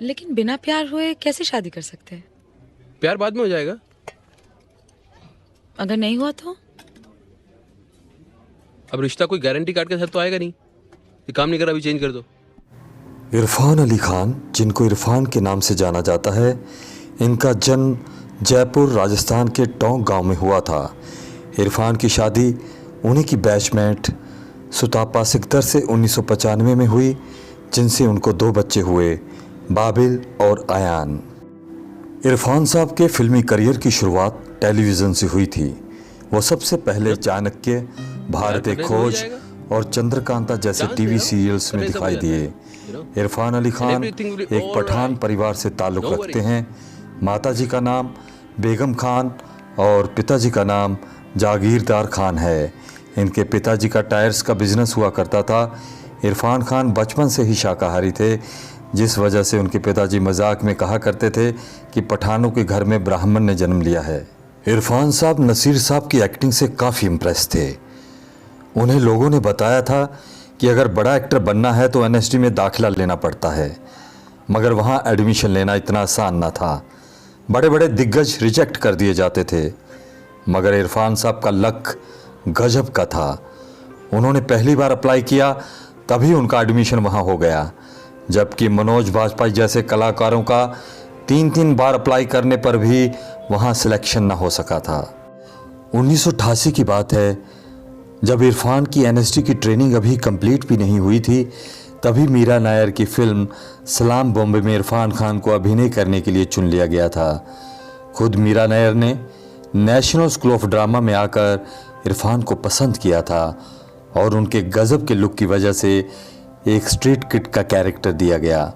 लेकिन बिना प्यार हुए कैसे शादी कर सकते हैं? प्यार बाद में हो जाएगा। अगर नहीं हुआ तो? अब रिश्ता कोई गारंटी कार्ड के साथ तो आएगा नहीं। ये काम नहीं कर रहा, अभी चेंज कर दो। इरफान अली खान, जिनको इरफान के नाम से जाना जाता है, इनका जन्म जयपुर राजस्थान के टोंक गांव में हुआ था। इरफान की शादी उन्हीं की बैचमेट सुतापा सिकदर से 1995 में हुई, जिनसे उनको 2 बच्चे हुए, बाबिल और आयान। इरफान साहब के फिल्मी करियर की शुरुआत टेलीविज़न से हुई थी। वो सबसे पहले चाणक्य, भारत एक खोज और चंद्रकांता जैसे टीवी सीरियल्स में दिखाई दिए। इरफान अली खान एक पठान परिवार से ताल्लुक़ रखते हैं। माताजी का नाम बेगम खान और पिताजी का नाम जागीरदार खान है। इनके पिताजी का टायर्स का बिजनेस हुआ करता था। इरफान खान बचपन से ही शाकाहारी थे, जिस वजह से उनके पिताजी मजाक में कहा करते थे कि पठानों के घर में ब्राह्मण ने जन्म लिया है। इरफान साहब नसीर साहब की एक्टिंग से काफ़ी इम्प्रेस थे। उन्हें लोगों ने बताया था कि अगर बड़ा एक्टर बनना है तो एनएसडी में दाखिला लेना पड़ता है, मगर वहाँ एडमिशन लेना इतना आसान न था। बड़े बड़े दिग्गज रिजेक्ट कर दिए जाते थे, मगर इरफान साहब का लक गजब का था। उन्होंने पहली बार अप्लाई किया, तभी उनका एडमिशन वहाँ हो गया, जबकि मनोज बाजपेयी जैसे कलाकारों का 3 बार अप्लाई करने पर भी वहाँ सिलेक्शन ना हो सका था। 1988 की बात है, जब इरफान की एनएसडी की ट्रेनिंग अभी कंप्लीट भी नहीं हुई थी, तभी मीरा नायर की फिल्म सलाम बॉम्बे में इरफान खान को अभिनय करने के लिए चुन लिया गया था। खुद मीरा नायर ने नेशनल स्कूल ऑफ ड्रामा में आकर इरफान को पसंद किया था और उनके गजब के लुक की वजह से एक स्ट्रीट किड का कैरेक्टर दिया गया।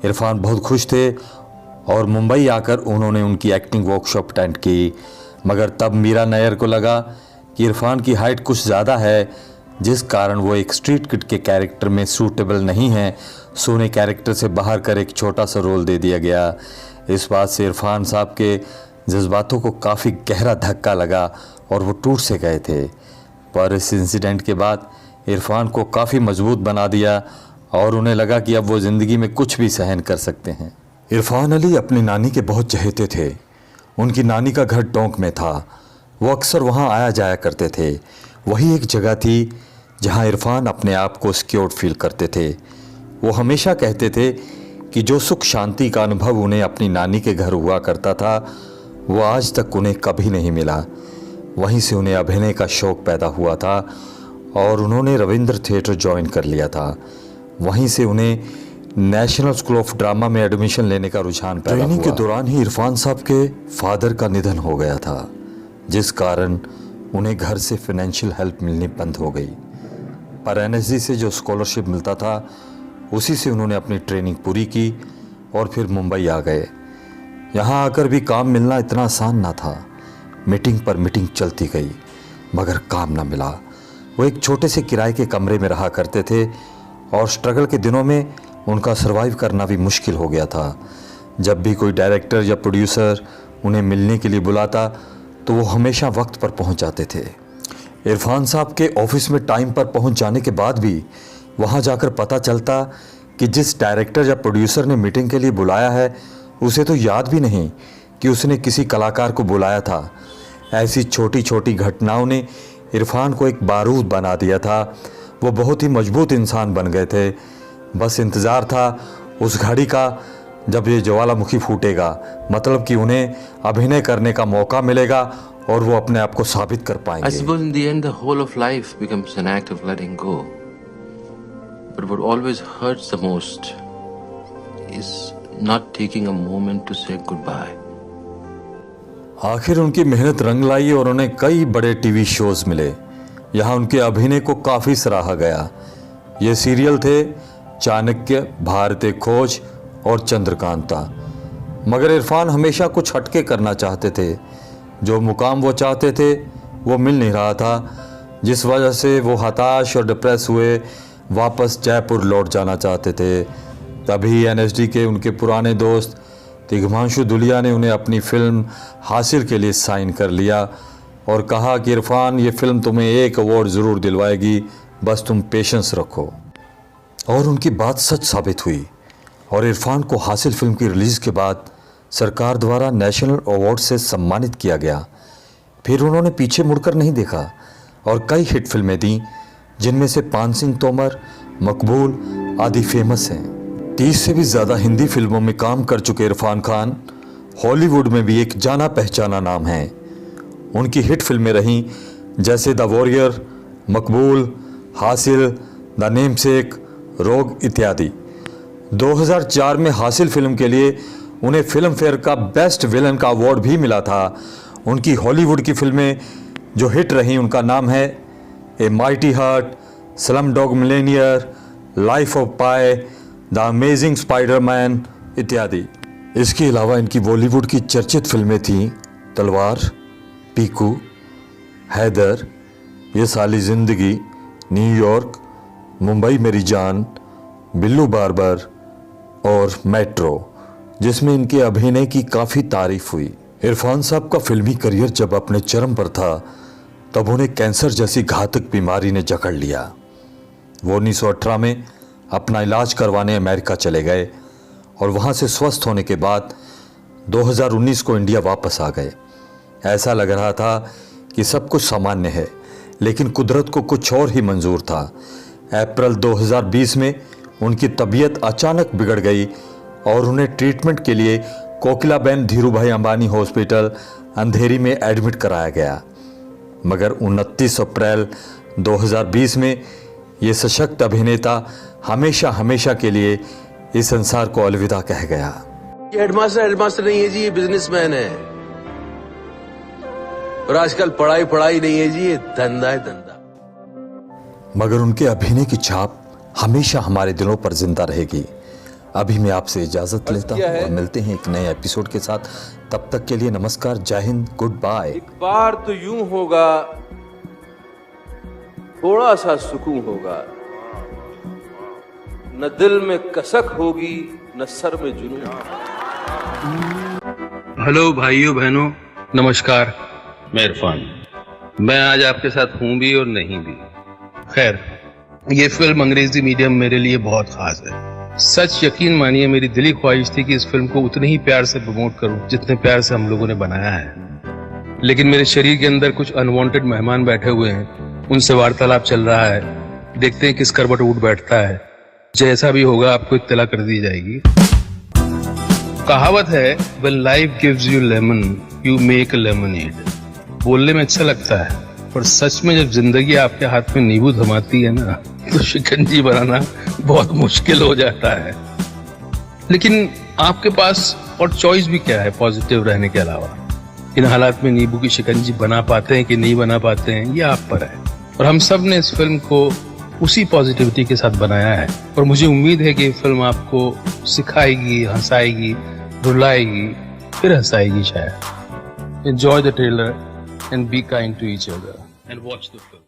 इरफान बहुत खुश थे और मुंबई आकर उन्होंने उनकी एक्टिंग वर्कशॉप अटेंड की, मगर तब मीरा नायर को लगा कि इरफान की हाइट कुछ ज़्यादा है, जिस कारण वो एक स्ट्रीट किड के कैरेक्टर में सूटेबल नहीं है। सोने कैरेक्टर से बाहर कर एक छोटा सा रोल दे दिया गया। इस बात से इरफान साहब के जज्बातों को काफ़ी गहरा धक्का लगा और वो टूट से गए थे। पर इस इंसिडेंट के बाद इरफान को काफ़ी मजबूत बना दिया और उन्हें लगा कि अब वो ज़िंदगी में कुछ भी सहन कर सकते हैं। इरफान अली अपनी नानी के बहुत चहेते थे। उनकी नानी का घर टोंक में था। वो अक्सर वहाँ आया जाया करते थे। वही एक जगह थी जहाँ इरफान अपने आप को सिक्योर फील करते थे। वो हमेशा कहते थे कि जो सुख शांति का अनुभव उन्हें अपनी नानी के घर हुआ करता था, वो आज तक उन्हें कभी नहीं मिला। वहीं से उन्हें अभिनय का शौक़ पैदा हुआ था और उन्होंने रविंद्र थिएटर ज्वाइन कर लिया था। वहीं से उन्हें नेशनल स्कूल ऑफ ड्रामा में एडमिशन लेने का रुझान पैदा हुआ। ट्रेनिंग के दौरान ही इरफान साहब के फादर का निधन हो गया था, जिस कारण उन्हें घर से फाइनेंशियल हेल्प मिलनी बंद हो गई। पर एनएसडी से जो स्कॉलरशिप मिलता था, उसी से उन्होंने अपनी ट्रेनिंग पूरी की और फिर मुंबई आ गए। यहाँ आकर भी काम मिलना इतना आसान ना था। मीटिंग पर मीटिंग चलती गई, मगर काम ना मिला। वो एक छोटे से किराए के कमरे में रहा करते थे और स्ट्रगल के दिनों में उनका सर्वाइव करना भी मुश्किल हो गया था। जब भी कोई डायरेक्टर या प्रोड्यूसर उन्हें मिलने के लिए बुलाता, तो वो हमेशा वक्त पर पहुंच जाते थे। इरफान साहब के ऑफिस में टाइम पर पहुंच जाने के बाद भी वहां जाकर पता चलता कि जिस डायरेक्टर या प्रोड्यूसर ने मीटिंग के लिए बुलाया है, उसे तो याद भी नहीं कि उसने किसी कलाकार को बुलाया था। ऐसी छोटी छोटी घटनाओं ने इरफान को एक बारूद बना दिया था। वो बहुत ही मजबूत इंसान बन गए थे। बस इंतज़ार था उस घड़ी का जब ये ज्वालामुखी फूटेगा, मतलब कि उन्हें अभिनय करने का मौका मिलेगा और वो अपने आप को साबित कर पाएंगे। I suppose in the end the whole of life becomes an act of letting go. But what always hurts the most is not taking a moment to say goodbye. आखिर उनकी मेहनत रंग लाई और उन्हें कई बड़े टीवी शोज मिले। यहाँ उनके अभिनय को काफ़ी सराहा गया। ये सीरियल थे चाणक्य, भारत एक खोज और चंद्रकांता। मगर इरफान हमेशा कुछ हटके करना चाहते थे। जो मुकाम वो चाहते थे वो मिल नहीं रहा था, जिस वजह से वो हताश और डिप्रेस हुए वापस जयपुर लौट जाना चाहते थे। तभी एनएसडी के उनके पुराने दोस्त तिग्मांशु धुलिया ने उन्हें अपनी फिल्म हासिल के लिए साइन कर लिया और कहा कि इरफान, ये फिल्म तुम्हें एक अवार्ड ज़रूर दिलवाएगी, बस तुम पेशेंस रखो। और उनकी बात सच साबित हुई और इरफान को हासिल फिल्म की रिलीज़ के बाद सरकार द्वारा नेशनल अवार्ड से सम्मानित किया गया। फिर उन्होंने पीछे मुड़कर नहीं देखा और कई हिट फिल्में दी, जिनमें से पान सिंह तोमर, मकबूल आदि फेमस हैं। 30 से भी ज़्यादा हिंदी फिल्मों में काम कर चुके इरफान खान हॉलीवुड में भी एक जाना पहचाना नाम है। उनकी हिट फिल्में रहीं जैसे द वॉरियर, मकबूल, हासिल, द नेमसेक, रोग इत्यादि। 2004 में हासिल फिल्म के लिए उन्हें फिल्म फेयर का बेस्ट विलन का अवार्ड भी मिला था। उनकी हॉलीवुड की फिल्में जो हिट रहीं उनका नाम है a mighty heart, slum dog Millionaire, life of pi, the amazing Spiderman इत्यादि। इसके अलावा इनकी बॉलीवुड की चर्चित फिल्में थीं तलवार, पीकू, हैदर, ये साली ज़िंदगी, न्यूयॉर्क, मुंबई मेरी जान, बिल्लू बार्बर और मेट्रो, जिसमें इनके अभिनय की काफ़ी तारीफ हुई। इरफान साहब का फिल्मी करियर जब अपने चरम पर था तब उन्हें कैंसर जैसी घातक बीमारी ने जकड़ लिया। वो 1918 में अपना इलाज करवाने अमेरिका चले गए और वहाँ से स्वस्थ होने के बाद 2019 को इंडिया वापस आ गए। ऐसा लग रहा था कि सब कुछ सामान्य है, लेकिन कुदरत को कुछ और ही मंजूर था। अप्रैल 2020 में उनकी तबीयत अचानक बिगड़ गई और उन्हें ट्रीटमेंट के लिए कोकिलाबेन धीरूभाई अंबानी हॉस्पिटल अंधेरी में एडमिट कराया गया। मगर 29 अप्रैल 2020 में ये सशक्त अभिनेता हमेशा हमेशा के लिए इस संसार को अलविदा कह गया। ये हेडमास्टर नहीं है जी, ये बिजनेसमैन है। और आजकल पढ़ाई नहीं है जी, ये धंधा है धंधा। मगर उनके अभिनय की छाप हमेशा हमारे दिलों पर जिंदा रहेगी। अभी मैं आपसे इजाजत लेता हूँ और मिलते हैं एक नए एपिसोड के साथ। तब तक के लिए नमस्कार, जय हिंद, गुड बाय। एक बार तो यूं होगा, थोड़ा सा सुकून होगा, न दिल में कसक होगी न सर में जुनून। हेलो भाइयों बहनों, नमस्कार। मैं इरफान, मैं आज आपके साथ हूं भी और नहीं भी। खैर, ये फिल्म अंग्रेजी मीडियम मेरे लिए बहुत खास है। सच यकीन मानिए, मेरी दिली ख्वाहिश थी कि इस फिल्म को उतने ही प्यार से प्रमोट करूं जितने प्यार से हम लोगों ने बनाया है। लेकिन मेरे शरीर के अंदर कुछ अनवांटेड मेहमान बैठे हुए हैं, उनसे वार्तालाप चल रहा है। देखते हैं किस करवट उठ बैठता है। जैसा भी होगा आपको इत्तला कर दी जाएगी। कहावत है, when life gives you lemon, you make a lemonade। बोलने में अच्छा लगता है, पर सच में जब जिंदगी आपके हाथ में नींबू थमाती है ना, तो शिकंजी बनाना बहुत मुश्किल हो जाता है। लेकिन आपके पास और चॉइस भी क्या है पॉजिटिव रहने के अलावा। इन हालात में नींबू की शिकंजी बना पाते हैं कि नहीं बना पाते हैं, ये आप पर है। और हम सब ने इस फिल्म को उसी पॉजिटिविटी के साथ बनाया है। और मुझे उम्मीद है कि ये फिल्म आपको सिखाएगी, हंसाएगी, रुलाएगी, फिर हंसाएगी शायद। Enjoy the trailer and be kind to each other and watch the film.